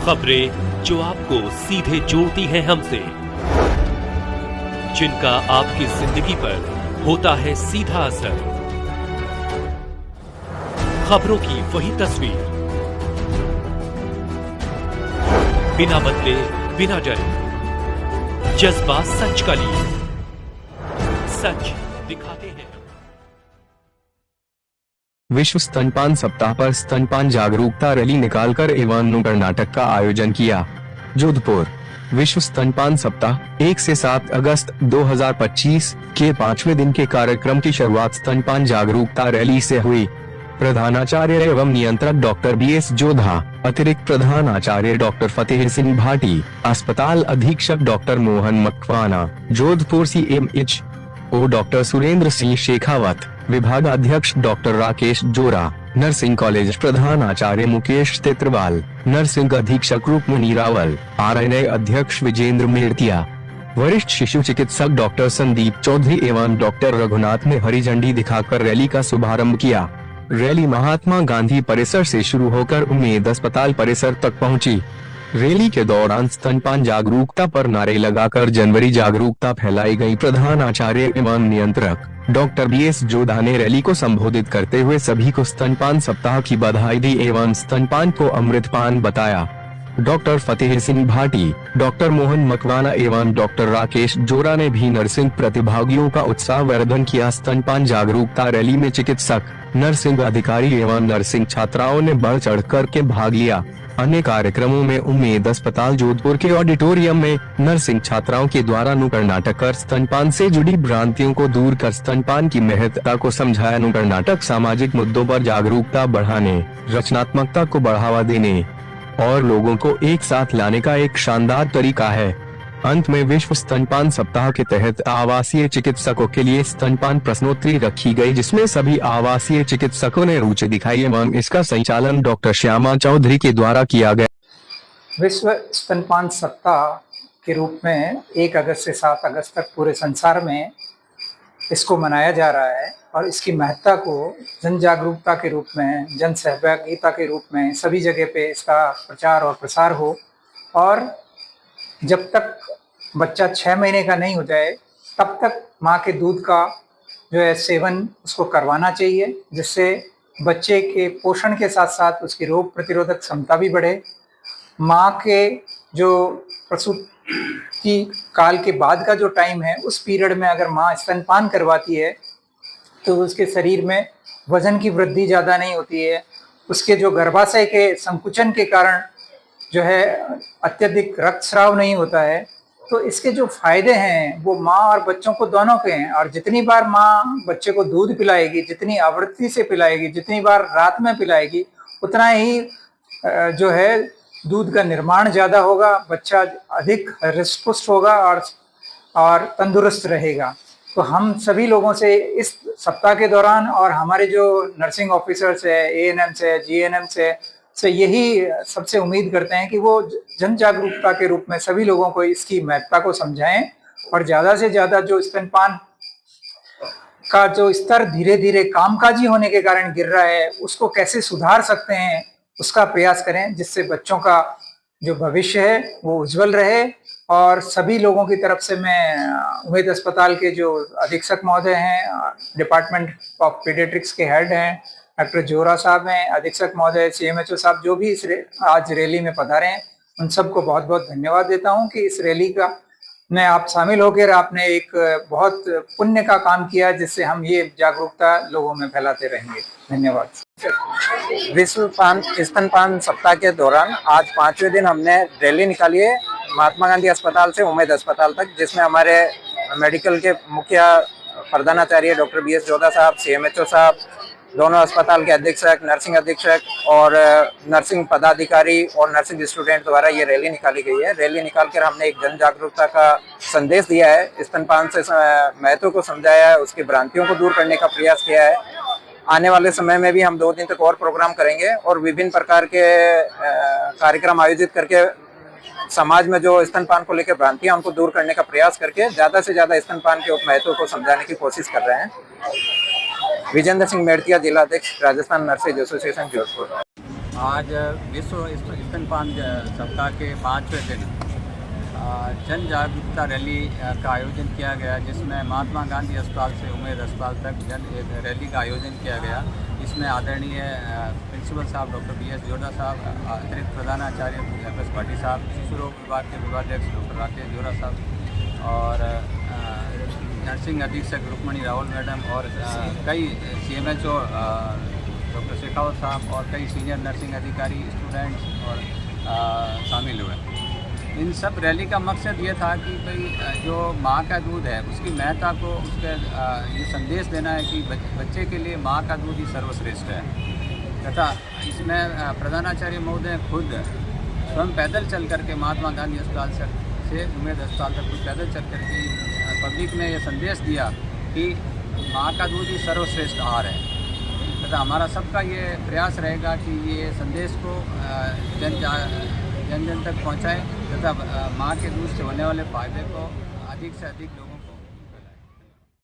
खबरें जो आपको सीधे जोड़ती हैं हमसे, जिनका आपकी जिंदगी पर होता है सीधा असर। खबरों की वही तस्वीर, बिना बदले बिना डरे, जज्बा सच का लिए, सच दिखाते हैं। विश्व स्तनपान सप्ताह पर स्तनपान जागरूकता रैली निकालकर एवं नुक्कड़ नाटक का आयोजन किया। जोधपुर विश्व स्तनपान सप्ताह 1 से 7 अगस्त 2025 के 5वें दिन के कार्यक्रम की शुरुआत स्तनपान जागरूकता रैली से हुई। प्रधानाचार्य एवं नियंत्रक डॉक्टर BS जोधा, अतिरिक्त प्रधानाचार्य डॉक्टर फतेह सिंह भाटी, अस्पताल अधीक्षक doctor Mohan Makwana, Jodhpur CMHO doctor Surendra Singh Shekhawat, विभाग अध्यक्ष डॉक्टर राकेश जोरा, नर्सिंग कॉलेज प्रधानाचार्य मुकेश तित्रवाल, नर्सिंग अधीक्षक रुक्मिणी रावल, RNA अध्यक्ष विजेंद्र मेड़तिया, वरिष्ठ शिशु चिकित्सक डॉक्टर संदीप चौधरी एवं डॉक्टर रघुनाथ ने हरी झंडी दिखाकर रैली का शुभारंभ किया। रैली महात्मा गांधी परिसर से शुरू होकर उम्मेद अस्पताल परिसर तक पहुंची। रैली के दौरान स्तनपान जागरूकता पर नारे लगाकर जनवरी जागरूकता फैलाई गई। प्रधानाचार्य एवं नियंत्रक डॉक्टर BS जोधा ने रैली को संबोधित करते हुए सभी को स्तनपान सप्ताह की बधाई दी एवं स्तनपान को अमृतपान बताया। डॉक्टर फतेह सिंह भाटी, डॉक्टर मोहन मकवाना एवं डॉक्टर राकेश जोरा ने भी नर्सिंग प्रतिभागियों का उत्साह वर्धन किया। स्तनपान जागरूकता रैली में चिकित्सक, नर्सिंग अधिकारी एवं नर्सिंग छात्राओं ने बढ़ चढ़ कर के भाग लिया। अन्य कार्यक्रमों में उम्मेद अस्पताल जोधपुर के ऑडिटोरियम में नर्सिंग छात्राओं के द्वारा नुक्कड़ नाटक कर स्तनपान से जुड़ी भ्रांतियों को दूर कर स्तनपान की महत्ता को समझाया। नुक्कड़ नाटक सामाजिक मुद्दों पर जागरूकता बढ़ाने, रचनात्मकता को बढ़ावा देने और लोगों को एक साथ लाने का एक शानदार तरीका है। अंत में विश्व स्तनपान सप्ताह के तहत आवासीय चिकित्सकों के लिए स्तनपान प्रश्नोत्तरी रखी गई, जिसमें सभी आवासीय चिकित्सकों ने रुचि दिखाई एवं इसका संचालन डॉक्टर श्यामा चौधरी के द्वारा किया गया। विश्व स्तनपान सप्ताह के रूप में 1 अगस्त से 7 अगस्त तक पूरे संसार में इसको मनाया जा रहा है और इसकी महत्ता को जन जागरूकता के रूप में, जन सहभागिता के रूप में सभी जगह पे इसका प्रचार और प्रसार हो और जब तक बच्चा 6 महीने का नहीं हो जाए तब तक माँ के दूध का जो है सेवन उसको करवाना चाहिए, जिससे बच्चे के पोषण के साथ साथ उसकी रोग प्रतिरोधक क्षमता भी बढ़े। माँ के जो प्रसूति काल के बाद का जो टाइम है उस पीरियड में अगर माँ स्तनपान करवाती है तो उसके शरीर में वजन की वृद्धि ज़्यादा नहीं होती है। उसके जो गर्भाशय के संकुचन के कारण जो है अत्यधिक रक्तस्राव नहीं होता है। तो इसके जो फायदे हैं वो माँ और बच्चों को दोनों के हैं। और जितनी बार माँ बच्चे को दूध पिलाएगी, जितनी आवृत्ति से पिलाएगी, जितनी बार रात में पिलाएगी, उतना ही जो है दूध का निर्माण ज़्यादा होगा, बच्चा अधिक हृष्ट-पुष्ट होगा और तंदुरुस्त रहेगा। तो हम सभी लोगों से इस सप्ताह के दौरान और हमारे जो नर्सिंग ऑफिसर्स है, ANMs है, GNMs है, से यही सबसे उम्मीद करते हैं कि वो जन जागरूकता के रूप में सभी लोगों को इसकी महत्ता को समझाएं और ज़्यादा से ज़्यादा जो स्तनपान का जो स्तर धीरे धीरे कामकाजी होने के कारण गिर रहा है उसको कैसे सुधार सकते हैं उसका प्रयास करें, जिससे बच्चों का जो भविष्य है वो उज्जवल रहे। और सभी लोगों की तरफ से मैं उम्मेद अस्पताल के जो अधीक्षक महोदय हैं, डिपार्टमेंट ऑफ पीडियाट्रिक्स के हेड हैं डॉक्टर जोरा साहब हैं, अधीक्षक महोदय CMHO साहब जो भी आज रैली में पधारे हैं, उन सबको बहुत बहुत धन्यवाद देता हूं कि इस रैली का में आप शामिल होकर आपने एक बहुत पुण्य का काम किया, जिससे हम ये जागरूकता लोगों में फैलाते रहेंगे। धन्यवाद। विश्व स्तनपान सप्ताह के दौरान आज 5वें दिन हमने रैली निकाली है महात्मा गांधी अस्पताल से उम्मेद अस्पताल तक, जिसमें हमारे मेडिकल के मुख्य प्रधानाचार्य डॉक्टर BS जोधा साहब, CMHO साहब, दोनों अस्पताल के अधीक्षक, नर्सिंग अधीक्षक और नर्सिंग पदाधिकारी और नर्सिंग स्टूडेंट द्वारा ये रैली निकाली गई है। रैली निकालकर हमने एक जन जागरूकता का संदेश दिया है, स्तनपान से महत्व को समझाया है, उसकी भ्रांतियों को दूर करने का प्रयास किया है। आने वाले समय में भी हम 2 दिन तक और प्रोग्राम करेंगे और विभिन्न प्रकार के कार्यक्रम आयोजित करके समाज में जो स्तनपान को लेकर भ्रांतियां उनको दूर करने का प्रयास करके ज़्यादा से ज़्यादा स्तनपान के महत्व को समझाने की कोशिश कर रहे हैं। विजेंद्र सिंह मेड़तिया, जिला अध्यक्ष, राजस्थान नर्सेज एसोसिएशन, जोधपुर। आज विश्व स्तनपान सप्ताह के 5वें दिन जन जागरूकता रैली का आयोजन किया गया, जिसमें महात्मा गांधी अस्पताल से उम्मेद अस्पताल तक एक रैली का आयोजन किया गया। इसमें आदरणीय प्रिंसिपल साहब डॉक्टर BS जोड़ा साहब, अतिरिक्त प्रधानाचार्य FS भाटी साहब, शिशु रोग विभाग के विभागाध्यक्ष डॉक्टर राकेश जोड़ा साहब और नर्सिंग अधीक्षक रुक्मणी राहुल मैडम और कई CMHO डॉक्टर शेखावत साहब और कई सीनियर नर्सिंग अधिकारी, स्टूडेंट्स और शामिल हुए। इन सब रैली का मकसद ये था कि भाई जो माँ का दूध है उसकी महत्ता को, उसके ये संदेश देना है कि बच्चे के लिए माँ का दूध ही सर्वश्रेष्ठ है। तथा इसमें प्रधानाचार्य महोदय खुद स्वयं पैदल चल करके महात्मा गांधी अस्पताल से उम्मेद अस्पताल तक खुद पैदल चल करके पब्लिक में ये संदेश दिया कि माँ का दूध ही सर्वश्रेष्ठ आहार है। तथा हमारा सबका ये प्रयास रहेगा कि ये संदेश को जन जन तक पहुँचाएँ तथा माँ के दूध से होने वाले फ़ायदे को अधिक से अधिक लोगों को